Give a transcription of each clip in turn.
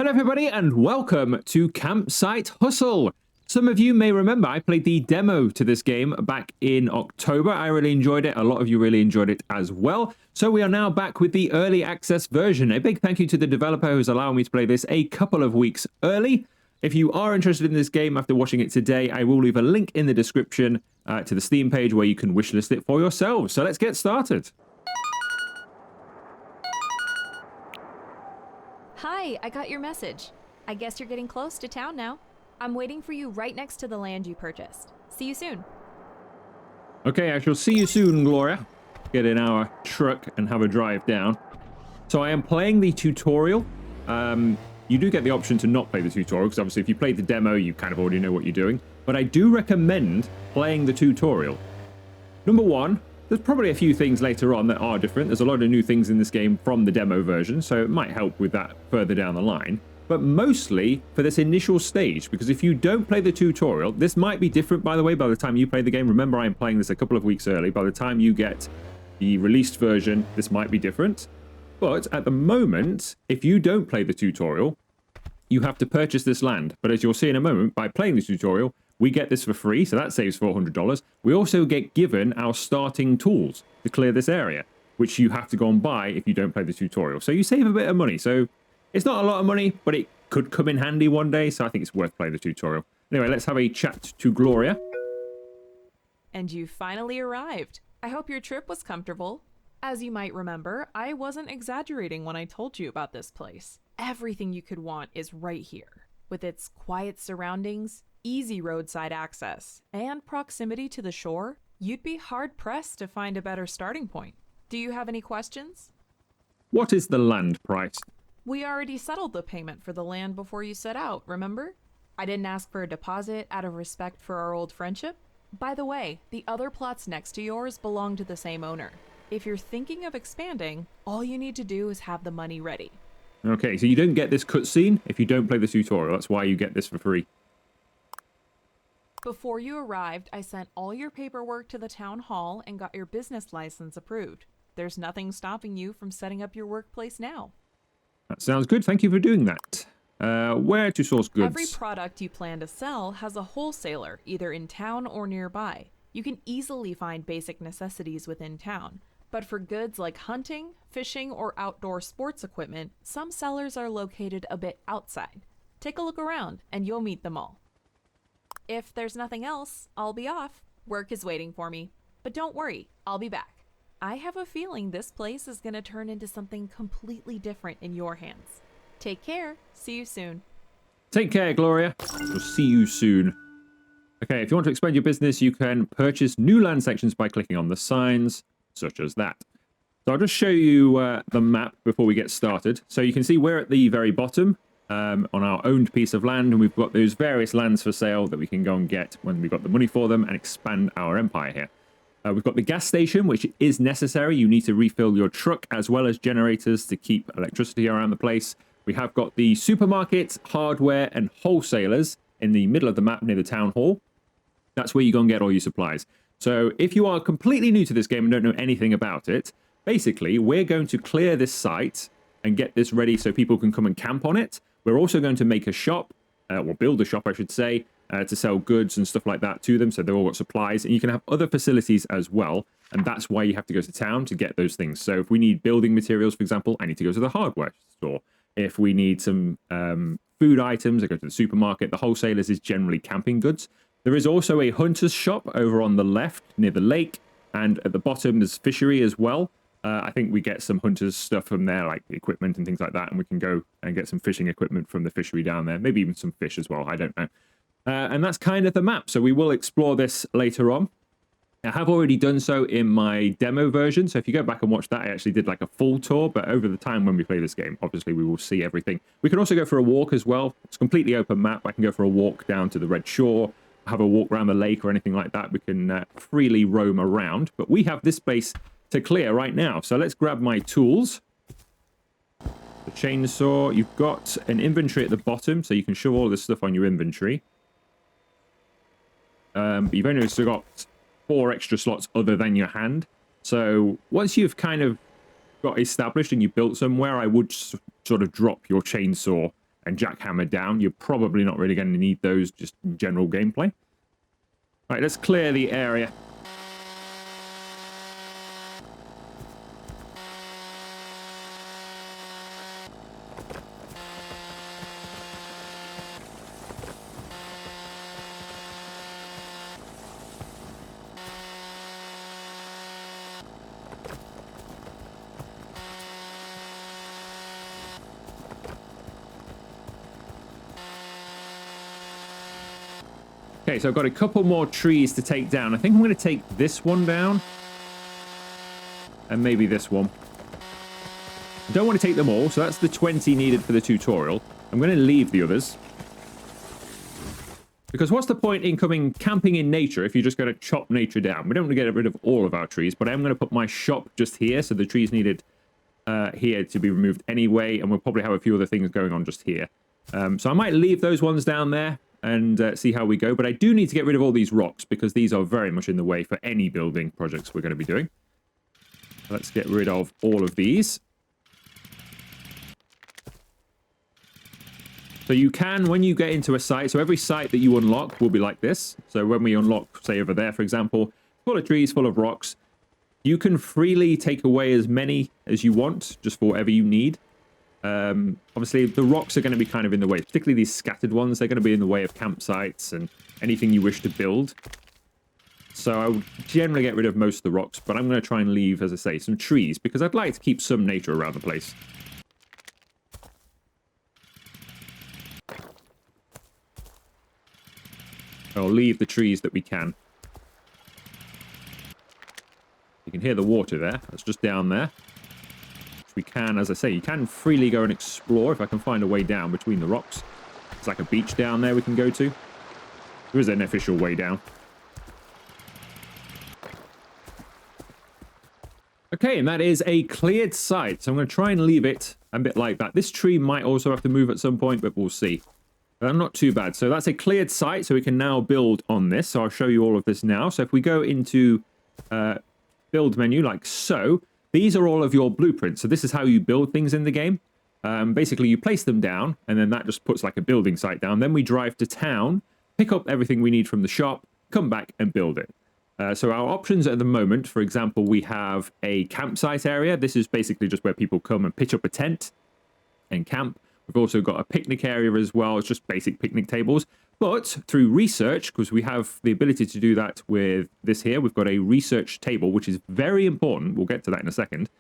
Hello everybody and welcome to Campsite Hustle. Some of you may remember I played the demo to this game back in October. I really enjoyed it. A lot of you really enjoyed it as well. So we are now back with the early access version. A big thank you to the developer who's allowing me to play this a couple of weeks early. If you are interested in this game after watching it today, I will leave a link in the description to the Steam page where you can wishlist it for yourselves. So let's get started. Hi, I got your message. I guess you're getting close to town now. I'm waiting for you right next to the land you purchased. See you soon. Okay, I shall see you soon, Gloria. Get in our truck and have a drive down. So I am playing the tutorial. You do get the option to not play the tutorial, because obviously if you played the demo, you kind of already know what you're doing. But I do recommend playing the tutorial. Number one, there's probably a few things later on that are different. There's a lot of new things in this game from the demo version, so it might help with that further down the line. But mostly for this initial stage, because if you don't play the tutorial, this might be different, by the way, by the time you play the game. Remember, I'm playing this a couple of weeks early. By the time you get the released version, this might be different. But at the moment, if you don't play the tutorial, you have to purchase this land. But as you'll see in a moment, by playing the tutorial, we get this for free, so that saves $400. We also get given our starting tools to clear this area, which you have to go and buy if you don't play the tutorial. So you save a bit of money. So it's not a lot of money, but it could come in handy one day, so I think it's worth playing the tutorial. Anyway, let's have a chat to Gloria. And you finally arrived. I hope your trip was comfortable. As you might remember, I wasn't exaggerating when I told you about this place. Everything you could want is right here. With its quiet surroundings, easy roadside access, and proximity to the shore, you'd be hard-pressed to find a better starting point. Do you have any questions? What is the land price? We already settled the payment for the land before you set out, remember? I didn't ask for a deposit out of respect for our old friendship. By the way, the other plots next to yours belong to the same owner. If you're thinking of expanding, all you need to do is have the money ready. Okay, so you don't get this cutscene if you don't play the tutorial. That's why you get this for free. Before you arrived, I sent all your paperwork to the town hall and got your business license approved. There's nothing stopping you from setting up your workplace now. That sounds good. Thank you for doing that. Where to source goods? Every product you plan to sell has a wholesaler, either in town or nearby. You can easily find basic necessities within town. But for goods like hunting, fishing, or outdoor sports equipment, some sellers are located a bit outside. Take a look around, and you'll meet them all. If there's nothing else, I'll be off. Work is waiting for me. But don't worry, I'll be back. I have a feeling this place is going to turn into something completely different in your hands. Take care. See you soon. Take care, Gloria. We'll see you soon. Okay, if you want to expand your business, you can purchase new land sections by clicking on the signs, such as that. So I'll just show you the map before we get started. So you can see we're at the very bottom on our owned piece of land, and we've got those various lands for sale that we can go and get when we've got the money for them and expand our empire here. We've got the gas station, which is necessary. You need to refill your truck as well as generators to keep electricity around the place. We have got the supermarket, hardware, and wholesalers in the middle of the map near the town hall. That's where you go and get all your supplies. So if you are completely new to this game and don't know anything about it, basically we're going to clear this site and get this ready so people can come and camp on it. We're also going to make a shop, or build a shop, I should say, to sell goods and stuff like that to them. So they've all got supplies, and you can have other facilities as well. And that's why you have to go to town to get those things. So if we need building materials, for example, I need to go to the hardware store. If we need some food items, I go to the supermarket. The wholesalers is generally camping goods. There is also a hunter's shop over on the left near the lake, and at the bottom there's fishery as well. I think we get some hunter's stuff from there, like equipment and things like that, and we can go and get some fishing equipment from the fishery down there, maybe even some fish as well, I don't know. And that's kind of the map, so we will explore this later on. I have already done so in my demo version, so if you go back and watch that, I actually did like a full tour, but over the time when we play this game, obviously we will see everything. We can also go for a walk as well. It's a completely open map. I can go for a walk down to the Red Shore, have a walk around the lake or anything like that. We can freely roam around, but we have this space to clear right now. So let's grab my tools. The chainsaw. You've got an inventory at the bottom, so you can show all this stuff on your inventory. But you've only also got 4 extra slots other than your hand. So once you've kind of got established and you built somewhere, I would sort of drop your chainsaw and jackhammer down. You're probably not really going to need those just in general gameplay. All right, let's clear the area. Okay, so I've got a couple more trees to take down. I think I'm going to take this one down. And maybe this one. I don't want to take them all, so that's the 20 needed for the tutorial. I'm going to leave the others. Because what's the point in coming camping in nature if you're just going to chop nature down? We don't want to get rid of all of our trees, but I'm going to put my shop just here, so the trees needed here to be removed anyway, and we'll probably have a few other things going on just here. So I might leave those ones down there and see how we go, but I do need to get rid of all these rocks because these are very much in the way for any building projects we're going to be doing. Let's get rid of all of these. So you can, when you get into a site, so every site that you unlock will be like this. So when we unlock, say over there, for example, full of trees, full of rocks, you can freely take away as many as you want, just for whatever you need. Obviously, the rocks are going to be kind of in the way, particularly these scattered ones. They're going to be in the way of campsites and anything you wish to build. So I would generally get rid of most of the rocks, but I'm going to try and leave, as I say, some trees, because I'd like to keep some nature around the place. I'll leave the trees that we can. You can hear the water there. That's just down there. We can, as I say, you can freely go and explore if I can find a way down between the rocks. It's like a beach down there we can go to. There is an official way down. Okay, and that is a cleared site. So I'm going to try and leave it a bit like that. This tree might also have to move at some point, but we'll see. But not too bad. So that's a cleared site, so we can now build on this. So I'll show you all of this now. So if we go into build menu like so, these are all of your blueprints. So this is how you build things in the game. Basically, you place them down, and then that just puts like a building site down. Then we drive to town, pick up everything we need from the shop, come back and build it. So our options at the moment, for example, we have a campsite area. This is basically just where people come and pitch up a tent and camp. We've also got a picnic area as well. It's just basic picnic tables. But through research, because we have the ability to do that with this here, we've got a research table, which is very important. We'll get to that in a second.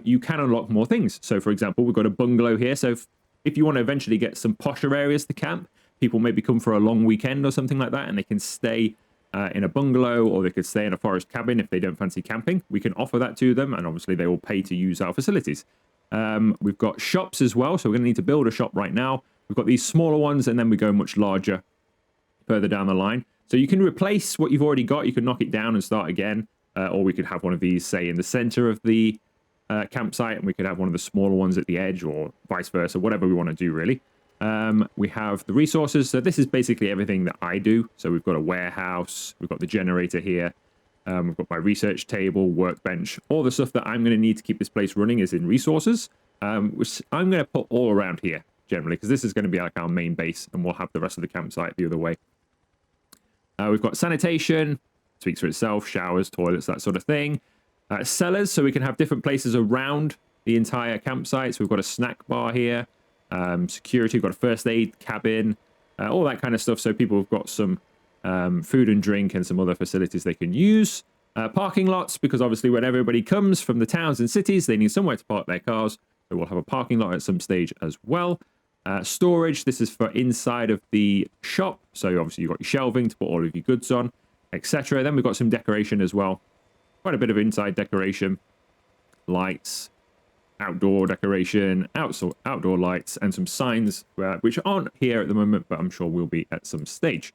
You can unlock more things. So, for example, we've got a bungalow here. So if you want to eventually get some posher areas to camp, people maybe come for a long weekend or something like that, and they can stay in a bungalow, or they could stay in a forest cabin if they don't fancy camping. We can offer that to them, and obviously they will pay to use our facilities. We've got shops as well, so we're going to need to build a shop right now. We've got these smaller ones, and then we go much larger further down the line. So you can replace what you've already got. You can knock it down and start again, or we could have one of these, say, in the center of the campsite, and we could have one of the smaller ones at the edge, or vice versa, whatever we want to do, really. We have the resources. So this is basically everything that I do. So we've got a warehouse. We've got the generator here. We've got my research table, workbench. All the stuff that I'm going to need to keep this place running is in resources, which I'm going to put all around here, generally, because this is going to be like our main base, and we'll have the rest of the campsite the other way. We've got sanitation, speaks for itself, showers, toilets, that sort of thing. Cellars, so we can have different places around the entire campsite. So we've got a snack bar here. Security, we've got a first aid cabin, all that kind of stuff. So people have got some food and drink and some other facilities they can use. Parking lots, because obviously when everybody comes from the towns and cities, they need somewhere to park their cars. So we'll have a parking lot at some stage as well. Storage, this is for inside of the shop. So obviously you've got your shelving to put all of your goods on, etc. Then we've got some decoration as well. Quite a bit of inside decoration, lights, outdoor decoration, outdoor lights, and some signs which aren't here at the moment, but I'm sure will be at some stage.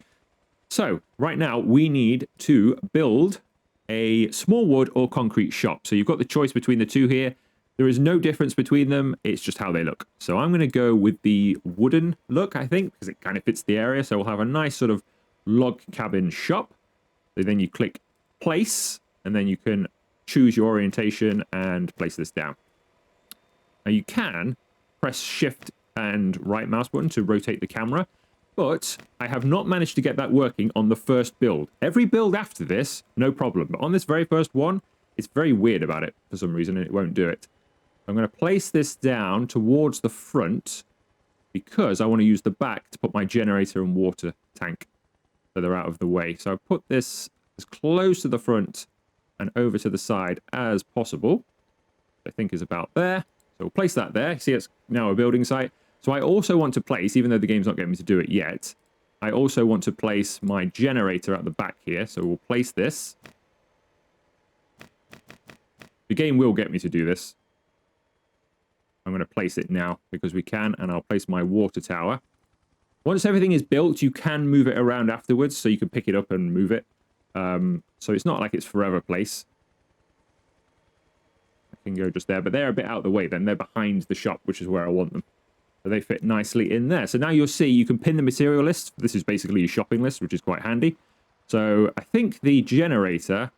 So right now we need to build a small wood or concrete shop. So you've got the choice between the two here. There is no difference between them. It's just how they look. So I'm going to go with the wooden look, I think, because it kind of fits the area. So we'll have a nice sort of log cabin shop. So then you click place, and then you can choose your orientation and place this down. Now you can press shift and right mouse button to rotate the camera, but I have not managed to get that working on the first build. Every build after this, no problem. But on this very first one, it's very weird about it for some reason, and it won't do it. I'm going to place this down towards the front because I want to use the back to put my generator and water tank so they're out of the way. So I put this as close to the front and over to the side as possible. I think is about there. So we'll place that there. See, it's now a building site. So I also want to place, even though the game's not getting me to do it yet, I also want to place my generator at the back here. So we'll place this. The game will get me to do this. I'm going to place it now because we can, and I'll place my water tower. Once everything is built, you can move it around afterwards, so you can pick it up and move it. So it's not like it's forever place. I can go just there, but they're a bit out of the way then. They're behind the shop, which is where I want them. So they fit nicely in there. So now you'll see you can pin the material list. This is basically your shopping list, which is quite handy. So I think the generator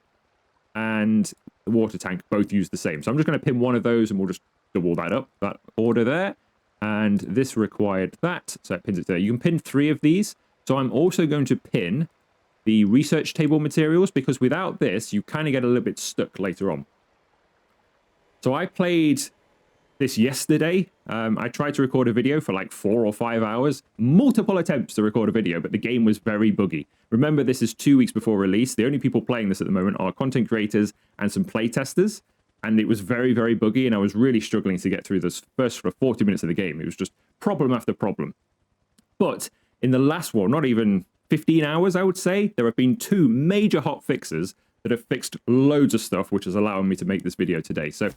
and the water tank both use the same. So I'm just going to pin one of those and we'll just double that up, that order there. And this required that, so it pins it there. You can pin 3 of these. So I'm also going to pin the research table materials because without this, you kind of get a little bit stuck later on. So I played this yesterday. I tried to record a video for like 4 or 5 hours, multiple attempts to record a video, but the game was very buggy. Remember, this is 2 weeks before release. The only people playing this at the moment are content creators and some play testers. And it was very, very buggy, and I was really struggling to get through this first sort of 40 minutes of the game. It was just problem after problem. But in the last one, not even 15 hours, I would say, there have been 2 major hot fixes that have fixed loads of stuff, which is allowing me to make this video today. So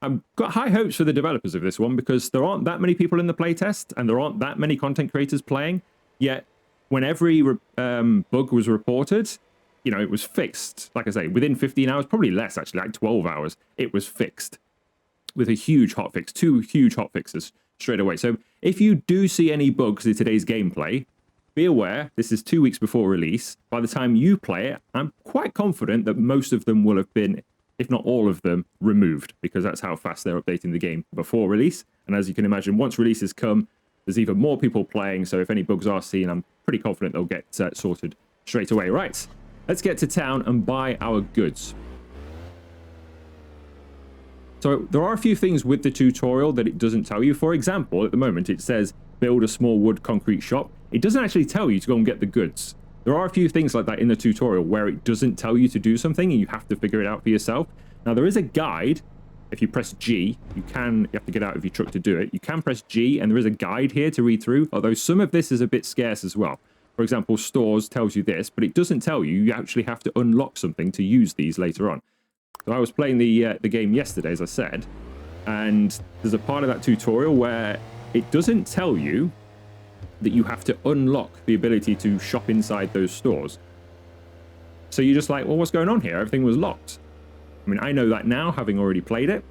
I've got high hopes for the developers of this one because there aren't that many people in the playtest and there aren't that many content creators playing. Yet, when every bug was reported, you know, it was fixed. Like I say, within 15 hours, probably less actually, like 12 hours, it was fixed with a huge hotfix, 2 huge hotfixes straight away. So if you do see any bugs in today's gameplay, be aware, this is 2 weeks before release. By the time you play it, I'm quite confident that most of them will have been, if not all of them, removed, because that's how fast they're updating the game before release. And as you can imagine, once releases come, there's even more people playing, so if any bugs are seen, I'm pretty confident they'll get sorted straight away. Right, let's get to town and buy our goods. So there are a few things with the tutorial that it doesn't tell you. For example, at the moment, it says build a small wood concrete shop. It doesn't actually tell you to go and get the goods. There are a few things like that in the tutorial where it doesn't tell you to do something and you have to figure it out for yourself. Now, there is a guide. If you press G, you have to get out of your truck to do it. You can press G, and there is a guide here to read through, although some of this is a bit scarce as well. For example, stores tells you this, but it doesn't tell you. You actually have to unlock something to use these later on. So I was playing the game yesterday, as I said, and there's a part of that tutorial where it doesn't tell you that you have to unlock the ability to shop inside those stores. So you're just like, well, what's going on here? Everything was locked. I mean, I know that now, having already played it.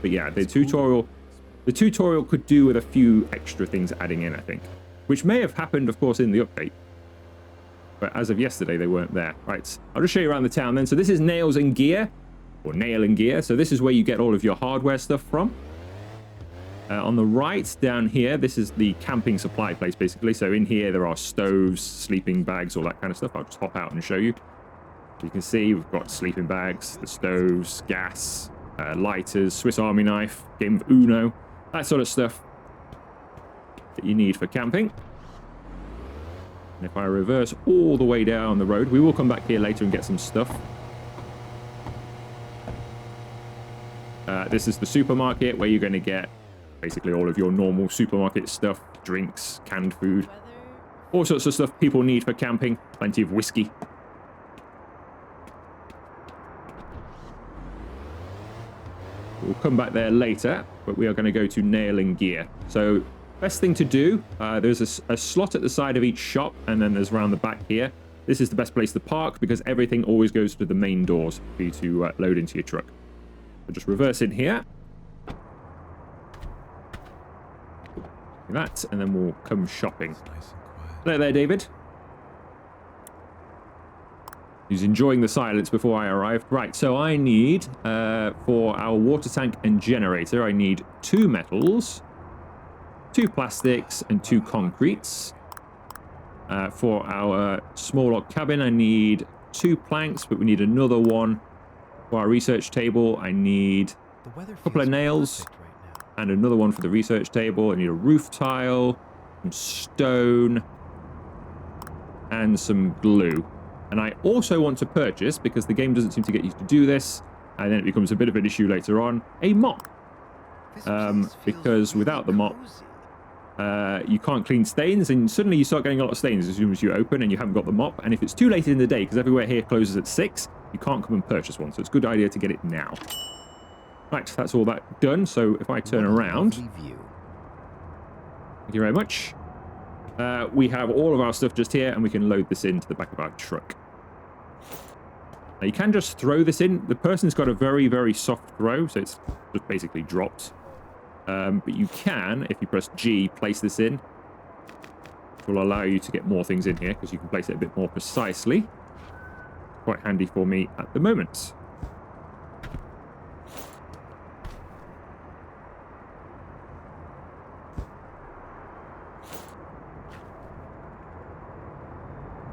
But yeah, the tutorial could do with a few extra things adding in, I think. Which may have happened, of course, in the update. But as of yesterday, they weren't there. Right, I'll just show you around the town then. So this is Nails and Gear, or Nail and Gear. So this is where you get all of your hardware stuff from. On the right, down here, this is the camping supply place, basically. So in here, there are stoves, sleeping bags, all that kind of stuff. I'll just hop out and show you. You can see we've got sleeping bags, the stoves, gas, lighters, Swiss Army knife, game of Uno, that sort of stuff that you need for camping. And if I reverse all the way down the road, we will come back here later and get some stuff. This is the supermarket where you're going to get basically all of your normal supermarket stuff, drinks, canned food, all sorts of stuff people need for camping, plenty of whiskey. We'll come back there later, but we are going to go to Nail and Gear. So best thing to do, there's a slot at the side of each shop, and then there's around the back here. This is the best place to park because everything always goes to the main doors for you to load into your truck. So just reverse in here. Like that, and then we'll come shopping. Hello there, David. He's enjoying the silence before I arrived. Right, so I need, for our water tank and generator, I need 2 metals, 2 plastics, and 2 concretes. For our small log cabin, I need 2 planks, but we need another one. For our research table, I need a couple of nails and another one for the research table. I need a roof tile, some stone, and some glue. And I also want to purchase, because the game doesn't seem to get you to do this, and then it becomes a bit of an issue later on, a mop. Because without the mop, you can't clean stains, and suddenly you start getting a lot of stains as soon as you open and you haven't got the mop. And if it's too late in the day, because everywhere here closes at 6, you can't come and purchase one. So it's a good idea to get it now. Right, that's all that done. So if I turn around, thank you very much. We have all of our stuff just here, and we can load this into the back of our truck. Now you can just throw this in. The person's got a very, very soft throw, so it's just basically dropped. But you can, if you press G, place this in. Which will allow you to get more things in here, because you can place it a bit more precisely. Quite handy for me at the moment.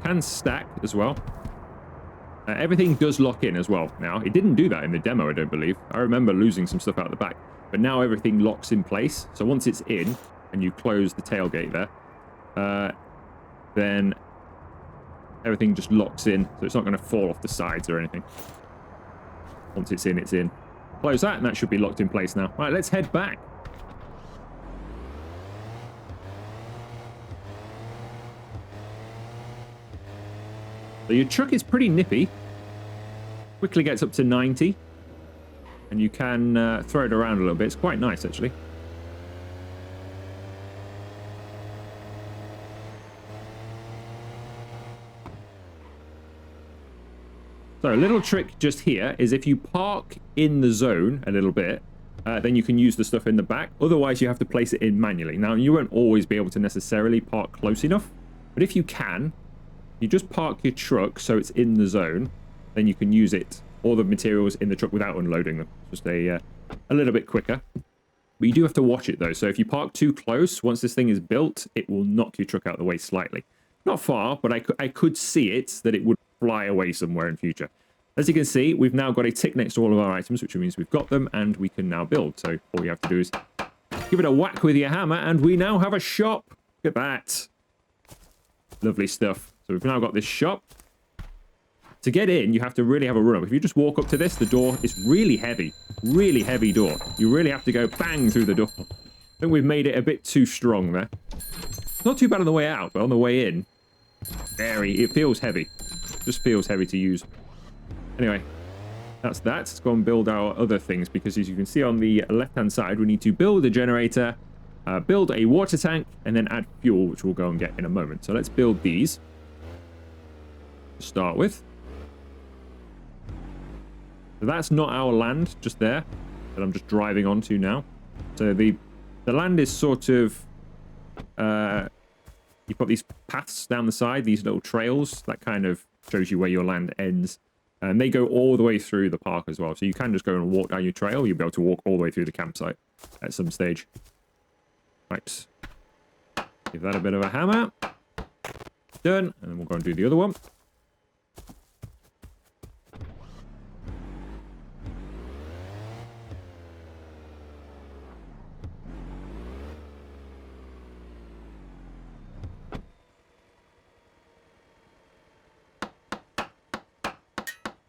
Can stack as well. Everything does lock in as well now. It didn't do that in the demo, I don't believe. I remember losing some stuff out the back. But now everything locks in place. So once it's in and you close the tailgate there, then everything just locks in. So it's not going to fall off the sides or anything. Once it's in, it's in. Close that and that should be locked in place now. Right, let's head back. So your truck is pretty nippy. Quickly gets up to 90. And you can throw it around a little bit. It's quite nice, actually. So a little trick just here is if you park in the zone a little bit, then you can use the stuff in the back. Otherwise, you have to place it in manually. Now, you won't always be able to necessarily park close enough. But if you can, you just park your truck so it's in the zone. Then you can use it, all the materials in the truck without unloading them. Just a little bit quicker. But you do have to watch it, though. So if you park too close, once this thing is built, it will knock your truck out of the way slightly. Not far, but I could see it, that it would fly away somewhere in future. As you can see, we've now got a tick next to all of our items, which means we've got them, and we can now build. So all you have to do is give it a whack with your hammer, and we now have a shop. Look at that. Lovely stuff. So we've now got this shop. To get in, you have to really have a run up. If you just walk up to this, the door is really heavy door. You really have to go bang through the door. I think we've made it a bit too strong there. Not too bad on the way out, but on the way in, it feels heavy. Just feels heavy to use. Anyway, that's that. Let's go and build our other things, because as you can see on the left-hand side, we need to build a generator, build a water tank, and then add fuel, which we'll go and get in a moment. So let's build these to start with. So that's not our land just there that I'm just driving onto now. So the land is sort of, you've got these paths down the side, these little trails that kind of shows you where your land ends. And they go all the way through the park as well. So you can just go and walk down your trail. You'll be able to walk all the way through the campsite at some stage. Right. Give that a bit of a hammer. Done. And then we'll go and do the other one.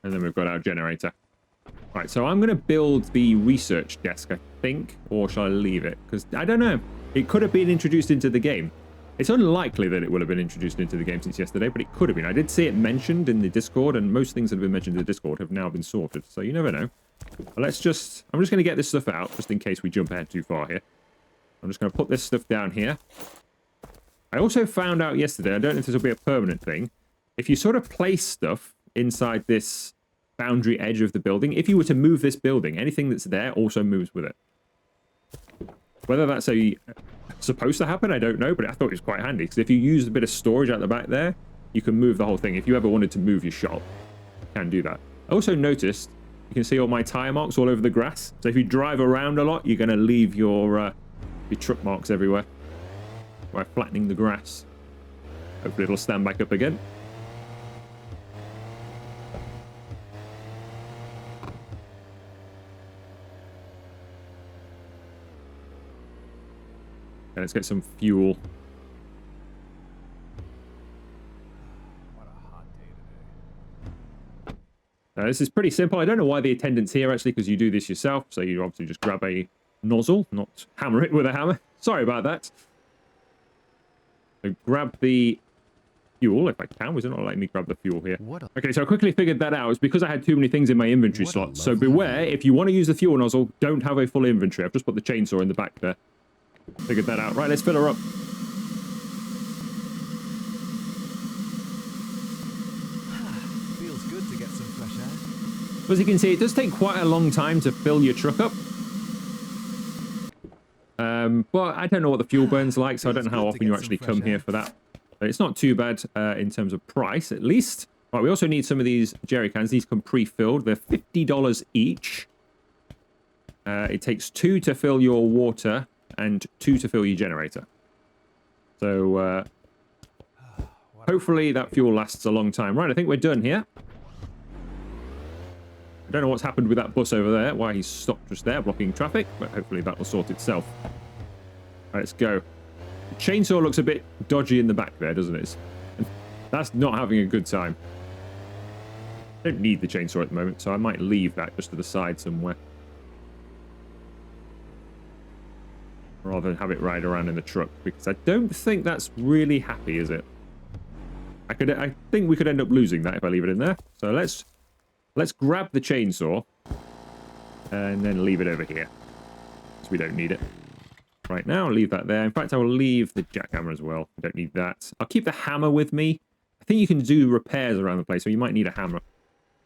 And then we've got our generator. Right, so I'm going to build the research desk, I think. Or shall I leave it? Because, I don't know. It could have been introduced into the game. It's unlikely that it will have been introduced into the game since yesterday, but it could have been. I did see it mentioned in the Discord, and most things that have been mentioned in the Discord have now been sorted. So you never know. But I'm just going to get this stuff out, just in case we jump ahead too far here. I'm just going to put this stuff down here. I also found out yesterday, I don't know if this will be a permanent thing, if you sort of place stuff inside this boundary edge of the building, if you were to move this building, anything that's there also moves with it. Whether that's supposed to happen, I don't know, but I thought it was quite handy, because if you use a bit of storage at the back there, you can move the whole thing. If you ever wanted to move your shop, you can do that. I also noticed, you can see all my tire marks all over the grass. So if you drive around a lot, you're going to leave your truck marks everywhere. by flattening the grass. Hopefully it'll stand back up again. Okay, let's get some fuel. What a hot day today. This is pretty simple. I don't know why the attendant's here, actually, because you do this yourself. So you obviously just grab a nozzle, not hammer it with a hammer. Sorry about that. So grab the fuel, if I can. Was it not letting me grab the fuel here? Okay, so I quickly figured that out. It's because I had too many things in my inventory slot. So beware, if you want to use the fuel nozzle, don't have a full inventory. I've just put the chainsaw in the back there. Figured that out. Right, let's fill her up. Feels good to get some fresh air. As you can see, it does take quite a long time to fill your truck up. But I don't know what the fuel burn's like, so I don't know how often you actually come here for that. But it's not too bad in terms of price, at least. Right, we also need some of these jerry cans. These come pre-filled. They're $50 each. It takes 2 to fill your water and 2 to fill your generator. So hopefully that fuel lasts a long time. Right, I think we're done here. I don't know what's happened with that bus over there, why he's stopped just there blocking traffic, but hopefully that will sort itself. Right, let's go. The chainsaw looks a bit dodgy in the back there, doesn't it? That's not having a good time. I don't need the chainsaw at the moment, so I might leave that just to the side somewhere. Rather than have it ride around in the truck, because I don't think that's really happy, is it? I think we could end up losing that if I leave it in there. So let's grab the chainsaw and then leave it over here, because we don't need it right now. Leave that there. In fact, I will leave the jackhammer as well. I don't need that. I'll keep the hammer with me. I think you can do repairs around the place, so you might need a hammer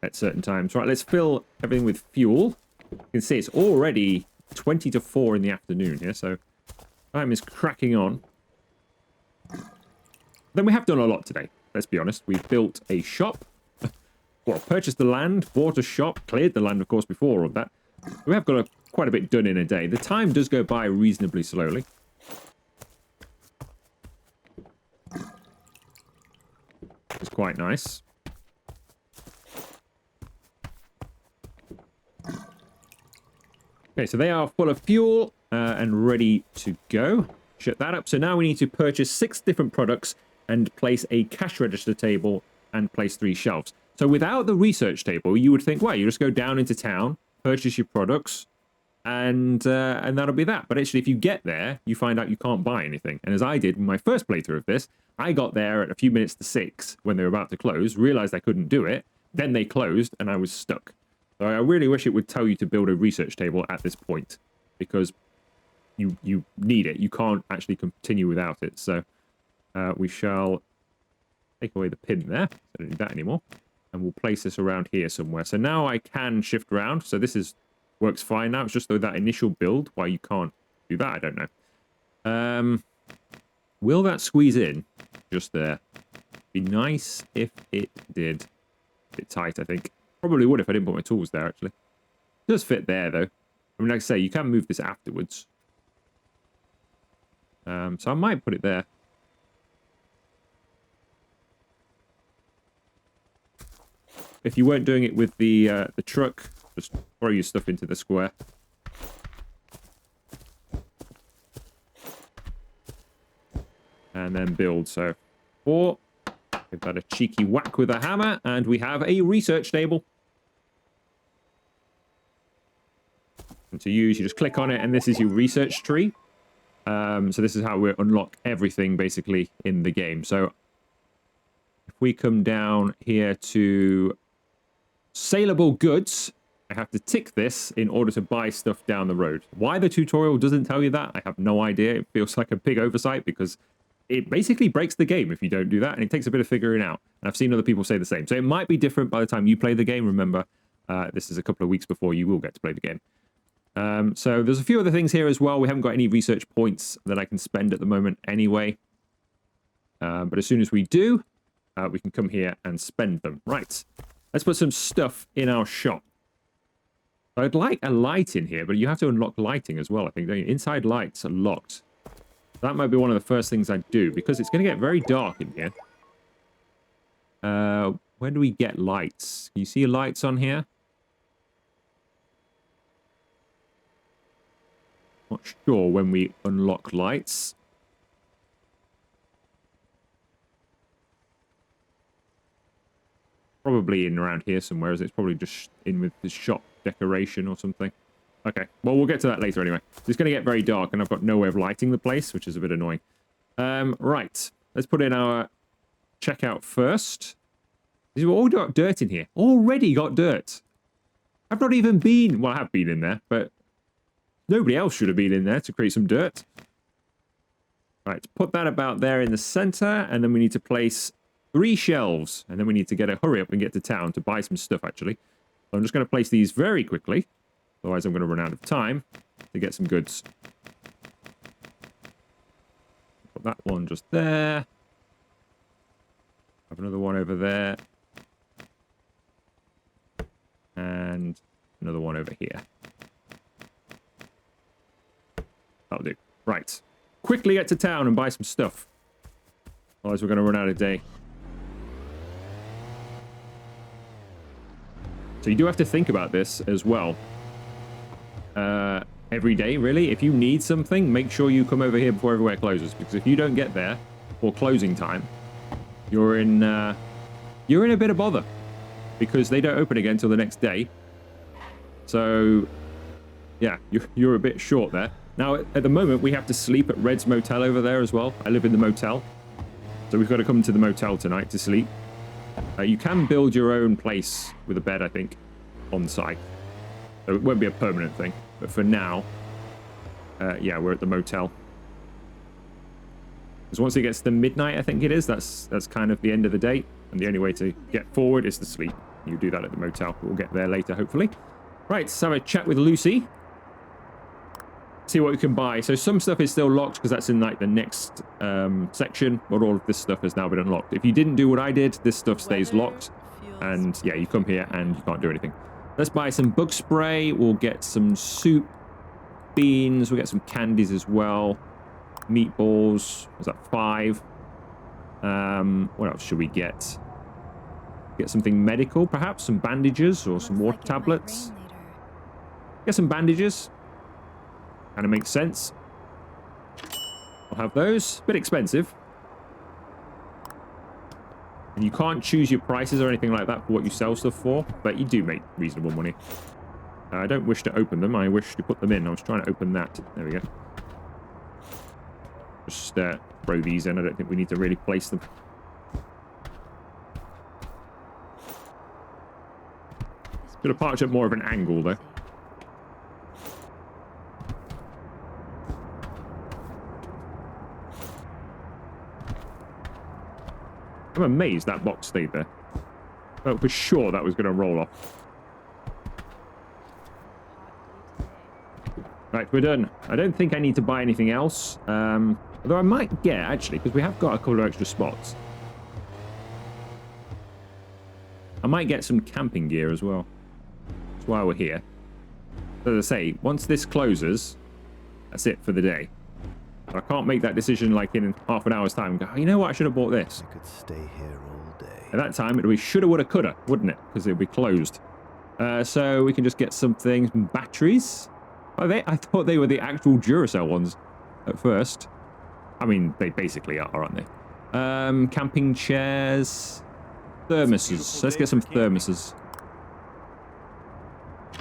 at certain times. Right, let's fill everything with fuel. You can see it's already 20 to 4 in the afternoon here, so time is cracking on. Then we have done a lot today, let's be honest. We've built a shop, well, purchased the land, bought a shop, cleared the land, of course, before all of that. We have got quite a bit done in a day. The time does go by reasonably slowly. It's quite nice. Okay, so they are full of fuel and ready to go. Shut that up. So now we need to purchase 6 different products and place a cash register table and place 3 shelves. So without the research table, you would think, well, you just go down into town, purchase your products, and that'll be that. But actually, if you get there, you find out you can't buy anything. And as I did in my first playthrough of this, I got there at a few minutes to 6 when they were about to close, realized I couldn't do it, then they closed, and I was stuck. So I really wish it would tell you to build a research table at this point, because you need it. You can't actually continue without it. So we shall take away the pin there. I don't need that anymore. And we'll place this around here somewhere. So now I can shift around. So this works fine now. It's just though that initial build, why you can't do that, I don't know. Will that squeeze in just there? Be nice if it did. A bit tight, I think. Probably would if I didn't put my tools there, actually. It does fit there, though. I mean, like I say, you can move this afterwards. So I might put it there. If you weren't doing it with the truck, just throw your stuff into the square. And then build. So 4. Give that a cheeky whack with a hammer, and we have a research table. And to use, you just click on it, and this is your research tree. So this is how we unlock everything, basically, in the game. So if we come down here to saleable goods, I have to tick this in order to buy stuff down the road. Why the tutorial doesn't tell you that, I have no idea. It feels like a big oversight, because it basically breaks the game if you don't do that, and it takes a bit of figuring out. And I've seen other people say the same. So it might be different by the time you play the game. Remember, this is a couple of weeks before you will get to play the game. So there's a few other things here as well. We haven't got any research points that I can spend at the moment anyway. But as soon as we do, we can come here and spend them. Right. Let's put some stuff in our shop. I'd like a light in here, but you have to unlock lighting as well, I think. Don't you? Inside lights are locked. That might be one of the first things I do, because it's going to get very dark in here. Where do we get lights? Can you see lights on here? Not sure when we unlock lights. Probably in around here somewhere, as it's probably just in with the shop decoration or something. Okay, well, we'll get to that later anyway. It's going to get very dark, and I've got no way of lighting the place, which is a bit annoying. Right, let's put in our checkout first. We've already got dirt in here. Already got dirt. I've not even been... Well, I have been in there, but nobody else should have been in there to create some dirt. Right, put that about there in the center, and then we need to place 3 shelves, and then we need to hurry up and get to town to buy some stuff, actually. So I'm just going to place these very quickly. Otherwise, I'm going to run out of time to get some goods. Put that one just there. Have another one over there. And another one over here. That'll do. Right. Quickly get to town and buy some stuff. Otherwise, we're going to run out of day. So you do have to think about this as well. Every day, really. If you need something, make sure you come over here before everywhere closes. Because if you don't get there for closing time, you're in a bit of bother. Because they don't open again until the next day. So, yeah, you're a bit short there. Now, at the moment, we have to sleep at Red's Motel over there as well. I live in the motel. So we've got to come to the motel tonight to sleep. You can build your own place with a bed, I think, on site. So it won't be a permanent thing. But for now, yeah, we're at the motel. Because once it gets to midnight, I think it is, that's kind of the end of the day. And the only way to get forward is to sleep. You do that at the motel. We'll get there later, hopefully. Right, let's have a chat with Lucy. See what we can buy. So some stuff is still locked because that's in like the next section. But all of this stuff has now been unlocked. If you didn't do what I did, this stuff stays locked. And yeah, you come here and you can't do anything. Let's buy some bug spray. We'll get some soup, beans. We'll get some candies as well. Meatballs. Was that 5? What else should we get? Get something medical, perhaps. Some bandages or some water tablets. Get some bandages. Kind of makes sense. I'll have those. Bit expensive. And you can't choose your prices or anything like that for what you sell stuff for, but you do make reasonable money. I don't wish to open them. I wish to put them in. I was trying to open that. There we go. Just throw these in. I don't think we need to really place them. Should have parked at more of an angle, though. I'm amazed that box stayed there. Oh, for sure that was going to roll off. Right, we're done. I don't think I need to buy anything else. Although I might get, actually, because we have got a couple of extra spots. I might get some camping gear as well. That's why we're here. As I say, once this closes, that's it for the day. I can't make that decision like in half an hour's time and go, oh, you know what, I should have bought this. I could stay here all day. At that time, it would be shoulda, woulda, coulda, wouldn't it? Because it would be closed. So we can just get some things. Batteries. Oh, I thought they were the actual Duracell ones at first. I mean, they basically are, aren't they? Camping chairs. Thermoses. Let's get some thermoses.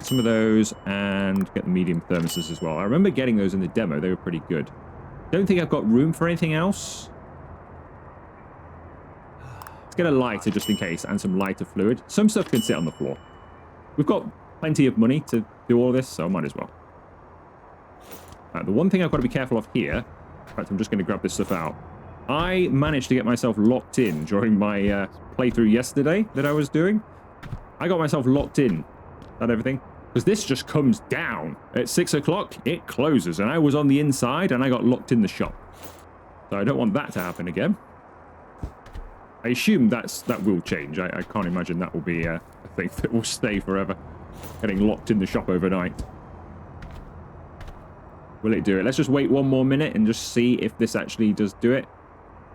Some of those and get the medium thermoses as well. I remember getting those in the demo. They were pretty good. Don't think I've got room for anything else. Let's get a lighter just in case and some lighter fluid. Some stuff can sit on the floor. We've got plenty of money to do all this, so I might as well. The one thing I've got to be careful of here, in fact, I'm just going to grab this stuff out. I managed to get myself locked in during my playthrough yesterday that I was doing. I got myself locked in at everything. Because this just comes down. At 6 o'clock, it closes. And I was on the inside and I got locked in the shop. So I don't want that to happen again. I assume that will change. I can't imagine that will be a thing that will stay forever. Getting locked in the shop overnight. Will it do it? Let's just wait 1 more minute and just see if this actually does do it.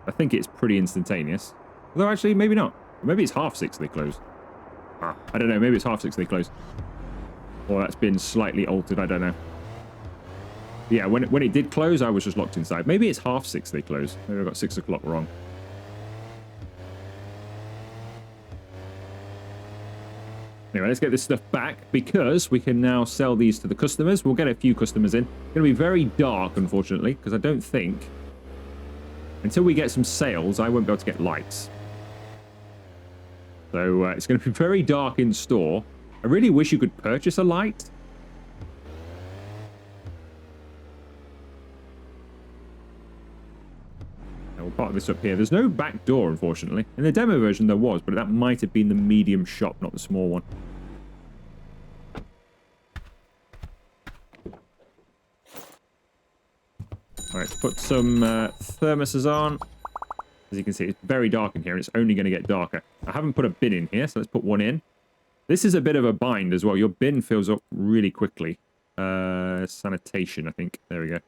I think it's pretty instantaneous. Although actually, maybe not. Maybe it's 6:30 they close. I don't know. Maybe it's 6:30 they close. Or that's been slightly altered. I don't know. Yeah, when it did close, I was just locked inside. Maybe it's 6:30 they close. Maybe I got 6 o'clock wrong. Anyway, let's get this stuff back because we can now sell these to the customers. We'll get a few customers in. It's going to be very dark, unfortunately, because I don't think... Until we get some sales, I won't be able to get lights. So it's going to be very dark in store. I really wish you could purchase a light. We'll park this up here. There's no back door, unfortunately. In the demo version, there was, but that might have been the medium shop, not the small one. All right, let's put some thermoses on. As you can see, it's very dark in here, and it's only going to get darker. I haven't put a bin in here, so let's put one in. This is a bit of a bind as well. Your bin fills up really quickly. Sanitation, I think. There we go.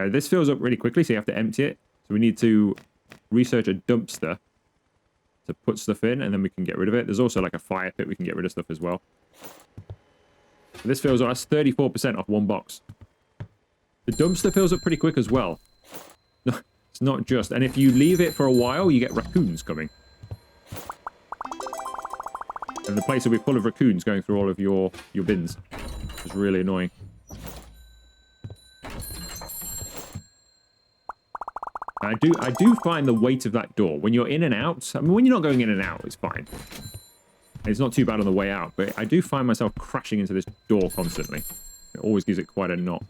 This fills up really quickly, so you have to empty it. So we need to research a dumpster to put stuff in, and then we can get rid of it. There's also like a fire pit we can get rid of stuff as well. So this fills up. That's 34% off 1 box. The dumpster fills up pretty quick as well. No, it's not just. And if you leave it for a while, you get raccoons coming. And the place will be full of raccoons going through all of your bins. It's really annoying. I do find the weight of that door when you're in and out. I mean, when you're not going in and out, it's fine. It's not too bad on the way out, but I do find myself crashing into this door constantly. It always gives it quite a knock.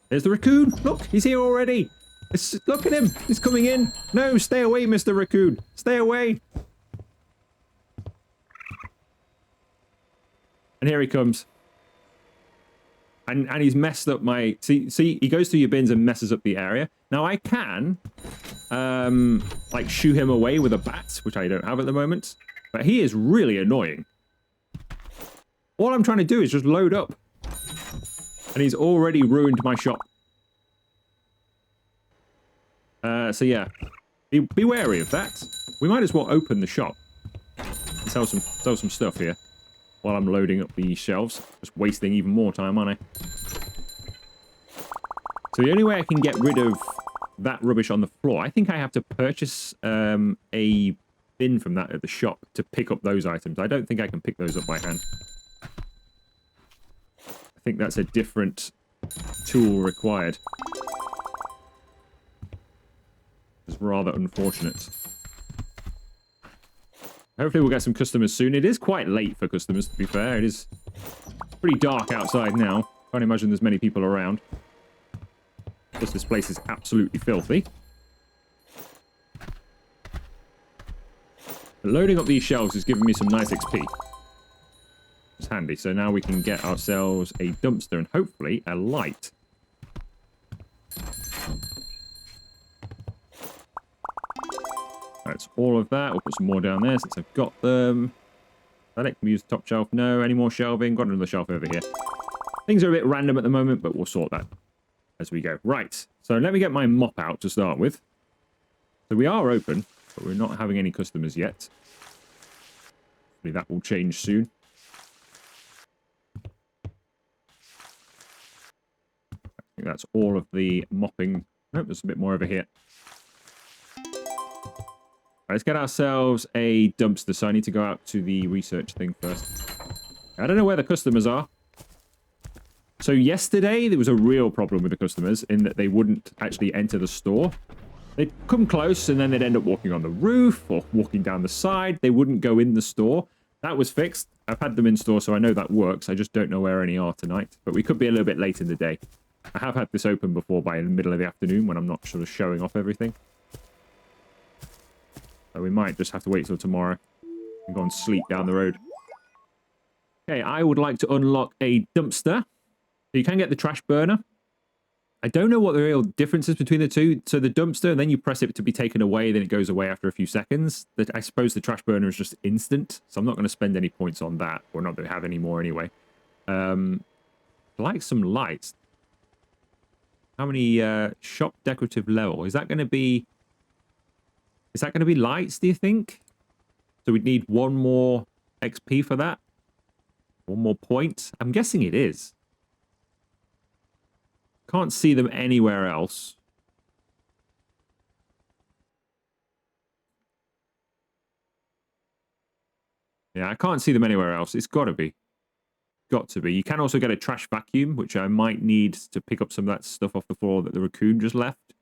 There's the raccoon. Look, he's here already. Look at him. He's coming in. No, stay away, Mr. Raccoon. Stay away. And here he comes. And he's messed up my... See, he goes through your bins and messes up the area. Now, I can, like, shoo him away with a bat, which I don't have at the moment. But he is really annoying. All I'm trying to do is just load up. And he's already ruined my shop. So, yeah. Be wary of that. We might as well open the shop. And sell some stuff here. While I'm loading up the shelves. Just wasting even more time, aren't I? So the only way I can get rid of that rubbish on the floor, I think I have to purchase a bin from that at the shop to pick up those items. I don't think I can pick those up by hand. I think that's a different tool required. It's rather unfortunate. Hopefully we'll get some customers soon. It is quite late for customers, to be fair. It is pretty dark outside now. Can't imagine there's many people around. Plus, this place is absolutely filthy. But loading up these shelves is giving me some nice XP. It's handy. So now we can get ourselves a dumpster and hopefully a light. That's all of that. We'll put some more down there since I've got them. Can we use the top shelf? No, any more shelving? Got another shelf over here. Things are a bit random at the moment, but we'll sort that as we go. Right, so let me get my mop out to start with. So we are open, but we're not having any customers yet. Hopefully that will change soon. I think that's all of the mopping. Nope, there's a bit more over here. Let's get ourselves a dumpster, so I need to go out to the research thing first. I don't know where the customers are. So yesterday, there was a real problem with the customers in that they wouldn't actually enter the store. They'd come close, and then they'd end up walking on the roof or walking down the side. They wouldn't go in the store. That was fixed. I've had them in store, so I know that works. I just don't know where any are tonight. But we could be a little bit late in the day. I have had this open before by the middle of the afternoon when I'm not sort of showing off everything. So we might just have to wait till tomorrow and go and sleep down the road. Okay, I would like to unlock a dumpster. So you can get the trash burner. I don't know what the real difference is between the two. So the dumpster, and then you press it to be taken away, then it goes away after a few seconds. I suppose the trash burner is just instant, so I'm not going to spend any points on that, or not that we have any more anyway. Like some lights. How many shop decorative level? Is that going to be... Is that going to be lights, do you think? So we'd need one more XP for that? One more point? I'm guessing it is. Can't see them anywhere else. Yeah, I can't see them anywhere else. It's got to be. Got to be. You can also get a trash vacuum, which I might need to pick up some of that stuff off the floor that the raccoon just left.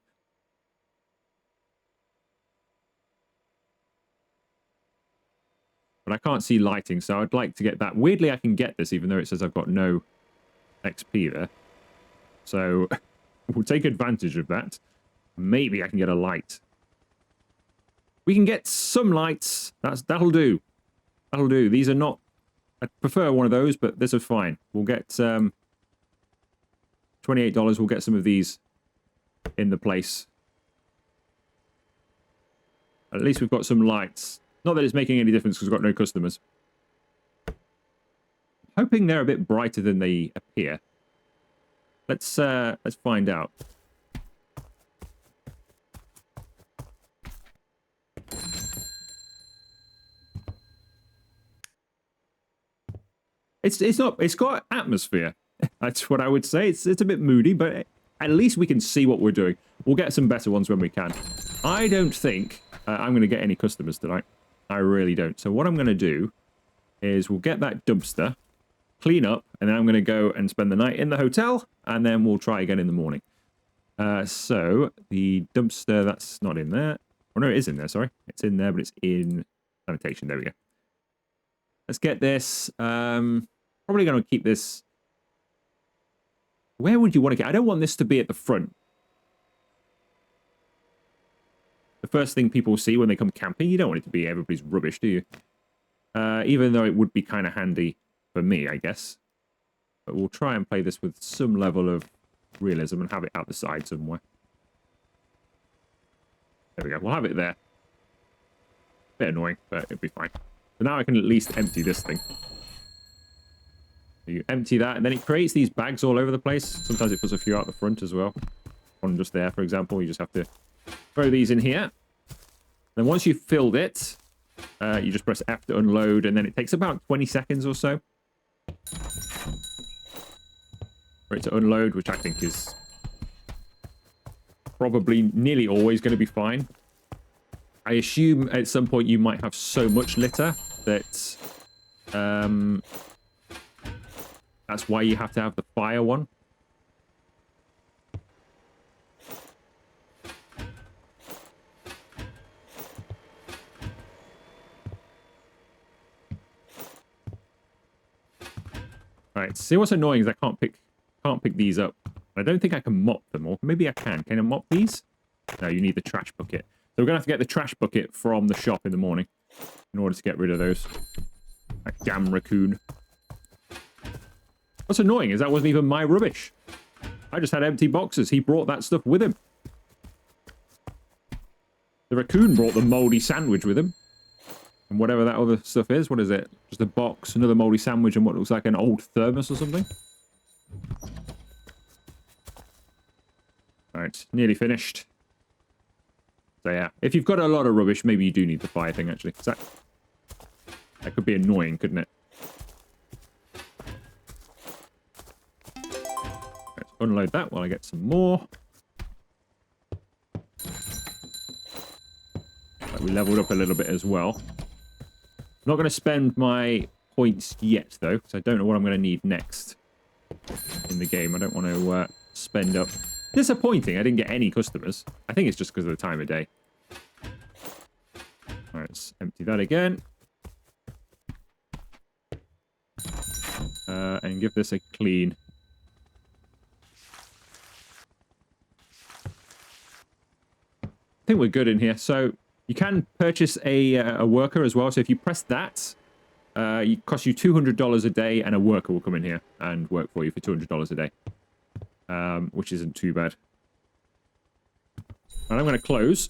But I can't see lighting, so I'd like to get that. Weirdly, I can get this, even though it says I've got no XP there. So we'll take advantage of that. Maybe I can get a light. We can get some lights. That'll do. That'll do. These are not... I prefer one of those, but this is fine. We'll get $28. We'll get some of these in the place. At least we've got some lights. Not that it's making any difference because we've got no customers. Hoping they're a bit brighter than they appear. Let's find out. It's got atmosphere. That's what I would say. It's a bit moody, but at least we can see what we're doing. We'll get some better ones when we can. I don't think I'm going to get any customers tonight. I really don't. So what I'm going to do is we'll get that dumpster, clean up, and then I'm going to go and spend the night in the hotel, and then we'll try again in the morning. So the dumpster, that's not in there. Oh, no, it is in there, sorry. It's in there, but it's in sanitation. There we go. Let's get this. Probably going to keep this. Where would you want to get? I don't want this to be at the front. The first thing people see when they come camping, you don't want it to be everybody's rubbish, do you? Even though it would be kind of handy for me, I guess. But we'll try and play this with some level of realism and have it out the side somewhere. There we go. We'll have it there. Bit annoying, but it'll be fine. So now I can at least empty this thing. So you empty that, and then it creates these bags all over the place. Sometimes it puts a few out the front as well. One just there, for example. You just have to throw these in here. Then once you've filled it, you just press F to unload, and then it takes about 20 seconds or so for it to unload, which I think is probably nearly always going to be fine. I assume at some point you might have so much litter that that's why you have to have the fire one. Right, see what's annoying is I can't pick these up. I don't think I can mop them, or maybe I can. Can I mop these? No, you need the trash bucket. So we're going to have to get the trash bucket from the shop in the morning in order to get rid of those. That damn raccoon. What's annoying is that wasn't even my rubbish. I just had empty boxes. He brought that stuff with him. The raccoon brought the moldy sandwich with him. And whatever that other stuff is. What is it? Just a box, another moldy sandwich, and what looks like an old thermos or something. Alright, nearly finished. So yeah, if you've got a lot of rubbish, maybe you do need the fire thing, actually. That could be annoying, couldn't it? Let's unload that while I get some more. Like we leveled up a little bit as well. I'm not going to spend my points yet, though, because I don't know what I'm going to need next in the game. I don't want to spend up... Disappointing, I didn't get any customers. I think it's just because of the time of day. Alright, let's empty that again. And give this a clean. I think we're good in here. So you can purchase a worker as well. So if you press that, it costs you $200 a day, and a worker will come in here and work for you for $200 a day. Which isn't too bad. And I'm going to close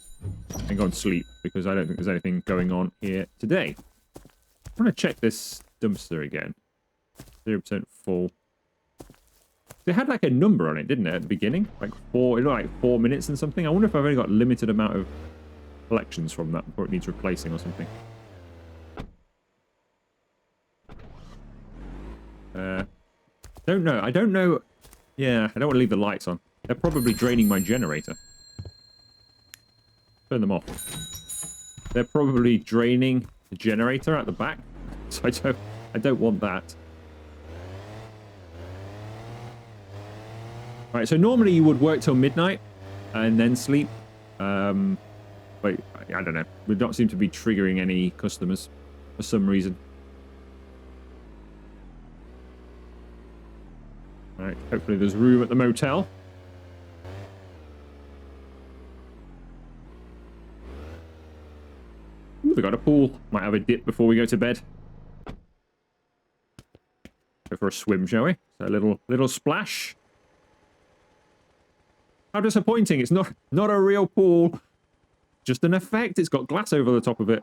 and go and sleep because I don't think there's anything going on here today. I'm going to check this dumpster again. 0% full. They had like a number on it, didn't it, at the beginning? Like it looked like 4 minutes and something. I wonder if I've only got a limited amount of collections from that before it needs replacing or something. Don't know. I don't know. Yeah, I don't want to leave the lights on. They're probably draining my generator. Turn them off. They're probably draining the generator at the back. So I don't want that. Right, so normally you would work till midnight and then sleep. But I don't know. We don't seem to be triggering any customers for some reason. Right, hopefully there's room at the motel. Ooh, we got a pool. Might have a dip before we go to bed. Go for a swim, shall we? So a little splash. How disappointing. It's not a real pool. Just an effect. It's got glass over the top of it.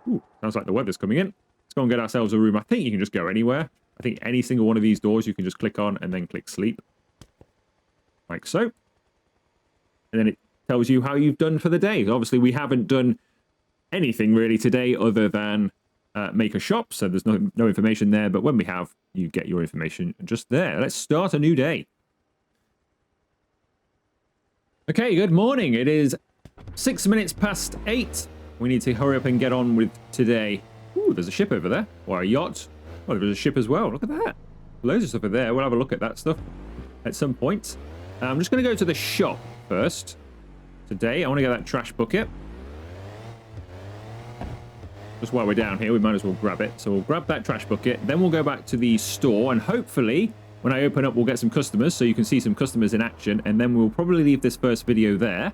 Ooh, sounds like the weather's coming in. Let's go and get ourselves a room. I think you can just go anywhere. I think any single one of these doors you can just click on and then click sleep. Like so. And then it tells you how you've done for the day. Obviously, we haven't done anything really today other than make a shop. So there's no information there. But when we have, you get your information just there. Let's start a new day. Okay, good morning. It is 6 minutes past 8. We need to hurry up and get on with today. Ooh, there's a ship over there. Or a yacht. Oh, there's a ship as well. Look at that. Loads of stuff over there. We'll have a look at that stuff at some point. I'm just going to go to the shop first. Today, I want to get that trash bucket. Just while we're down here, we might as well grab it. So we'll grab that trash bucket. Then we'll go back to the store. And hopefully, when I open up, we'll get some customers. So you can see some customers in action. And then we'll probably leave this first video there.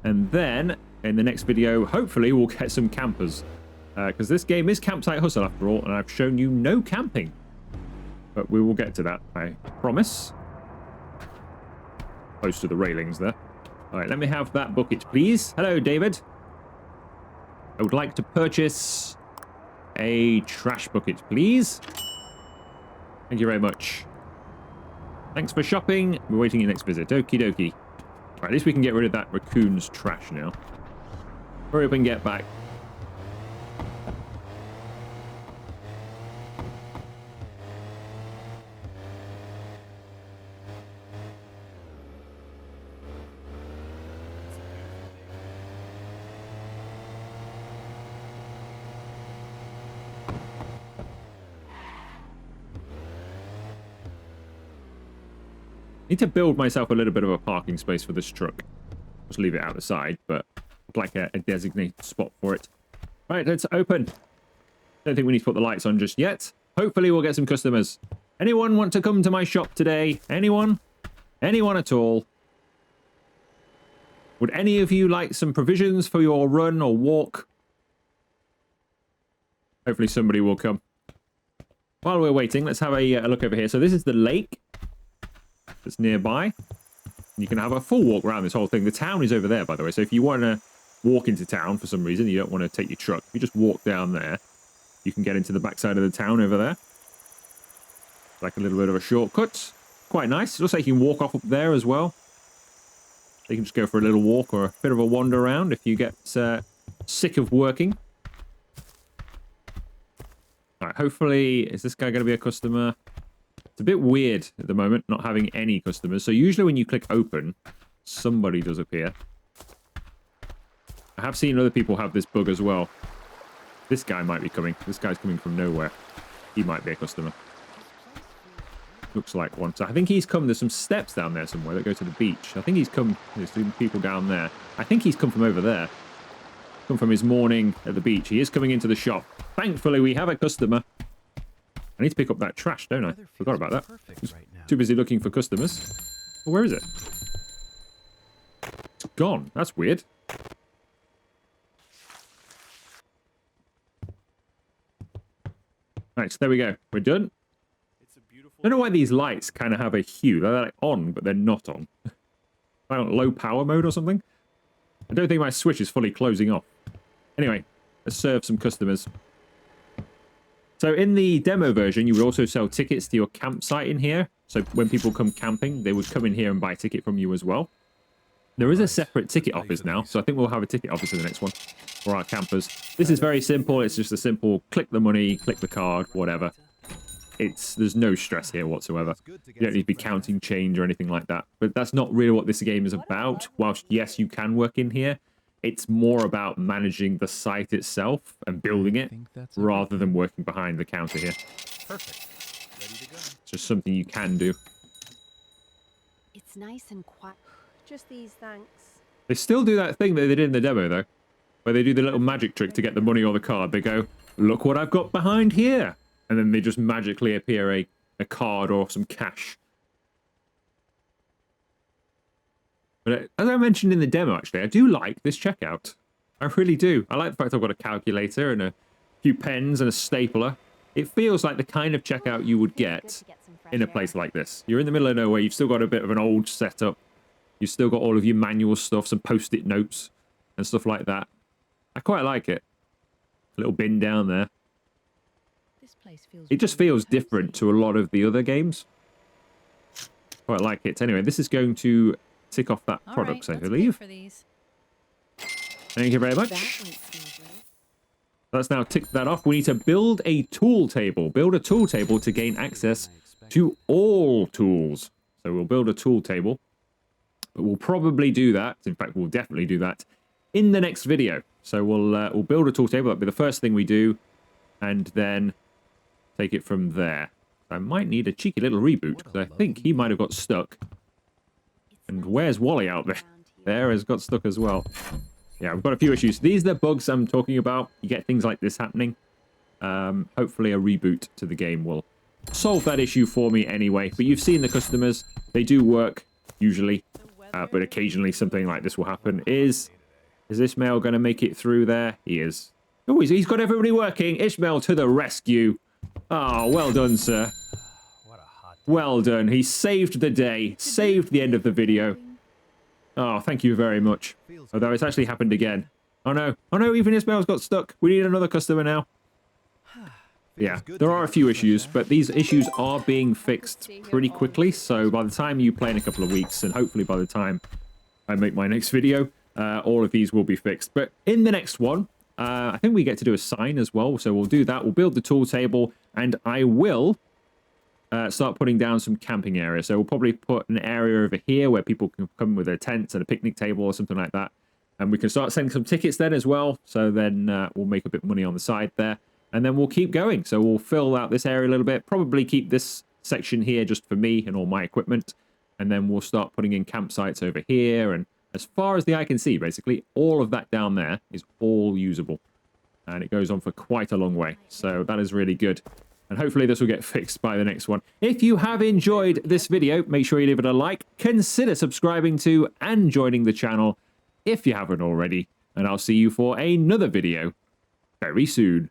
And then, in the next video, hopefully, we'll get some campers. Because this game is Campsite Hustle after all, and I've shown you no camping. But we will get to that, I promise. Close to the railings there. All right, let me have that bucket, please. Hello, David. I would like to purchase a trash bucket, please. Thank you very much. Thanks for shopping. We're waiting your next visit. Okie dokie. All right, at least we can get rid of that raccoon's trash now. Hurry up and get back. Need to build myself a little bit of a parking space for this truck. Just leave it out the side, but I'd like a designated spot for it. Right, let's open. Don't think we need to put the lights on just yet. Hopefully we'll get some customers. Anyone want to come to my shop today? Anyone? Anyone at all? Would any of you like some provisions for your run or walk? Hopefully somebody will come. While we're waiting, let's have a look over here. So this is the lake that's nearby. You can have a full walk around this whole thing. The town is over there, by the way. So if you want to walk into town for some reason, you don't want to take your truck, you just walk down there. You can get into the backside of the town over there. It's like a little bit of a shortcut. Quite nice. It looks like you can walk off up there as well. You can just go for a little walk or a bit of a wander around if you get sick of working. All right, hopefully, is this guy going to be a customer? It's a bit weird at the moment, not having any customers. So usually when you click open, somebody does appear. I have seen other people have this bug as well. This guy might be coming. This guy's coming from nowhere. He might be a customer. Looks like one. So I think he's come. There's some steps down there somewhere that go to the beach. I think he's come. There's some people down there. I think he's come from over there. Come from his morning at the beach. He is coming into the shop. Thankfully, we have a customer. I need to pick up that trash, don't I? Forgot about that. Too busy looking for customers. Oh, where is it? It's gone. That's weird. Right, so there we go. We're done. I don't know why these lights kind of have a hue. They're like on, but they're not on. I don't low power mode or something. I don't think my switch is fully closing off. Anyway, let's serve some customers. So in the demo version, you would also sell tickets to your campsite in here. So when people come camping, they would come in here and buy a ticket from you as well. There is a separate ticket office now, so I think we'll have a ticket office in the next one for our campers. This is very simple. It's just a simple click the money, click the card, whatever. There's no stress here whatsoever. You don't need to be counting change or anything like that. But that's not really what this game is about. Whilst, yes, you can work in here, it's more about managing the site itself and building it rather than working behind the counter here. Perfect. Ready to go. It's just something you can do. It's nice and quiet. Just these, thanks. They still do that thing that they did in the demo, though, where they do the little magic trick to get the money or the card. They go, look what I've got behind here. And then they just magically appear a card or some cash. But as I mentioned in the demo, actually, I do like this checkout. I really do. I like the fact I've got a calculator and a few pens and a stapler. It feels like the kind of checkout you would get in a place like this. You're in the middle of nowhere. You've still got a bit of an old setup. You've still got all of your manual stuff, some post-it notes and stuff like that. I quite like it. A little bin down there. It just feels different to a lot of the other games. Quite like it. Anyway, this is going to tick off that products, I believe. Thank you very much. Let's now tick that off. We need to build a tool table. Build a tool table to gain access to all tools. So we'll build a tool table. But we'll probably do that. In fact, we'll definitely do that in the next video. So we'll build a tool table. That'll be the first thing we do. And then take it from there. I might need a cheeky little reboot because I think he might have got stuck. And where's Wally out there? There has got stuck as well. Yeah, we've got a few issues. These are the bugs I'm talking about. You get things like this happening. Hopefully a reboot to the game will solve that issue for me anyway. But you've seen the customers. They do work, usually. But occasionally something like this will happen. Is Ishmael going to make it through there? He is. Oh, he's got everybody working. Ishmael to the rescue. Oh, well done, sir. Well done. He saved the day. Saved the end of the video. Oh, thank you very much. Although it's actually happened again. Oh, no. Oh, no, even Ishmael's got stuck. We need another customer now. Yeah, there are a few issues, but these issues are being fixed pretty quickly. So by the time you play in a couple of weeks, and hopefully by the time I make my next video, all of these will be fixed. But in the next one, I think we get to do a sign as well. So we'll do that. We'll build the tool table, and I will start putting down some camping areas. So we'll probably put an area over here where people can come with their tents and a picnic table or something like that. And we can start sending some tickets then as well. So then we'll make a bit of money on the side there. And then we'll keep going. So we'll fill out this area a little bit. Probably keep this section here just for me and all my equipment. And then we'll start putting in campsites over here. And as far as the eye can see, basically, all of that down there is all usable. And it goes on for quite a long way. So that is really good. And hopefully this will get fixed by the next one. If you have enjoyed this video, make sure you leave it a like. Consider subscribing to and joining the channel if you haven't already. And I'll see you for another video very soon.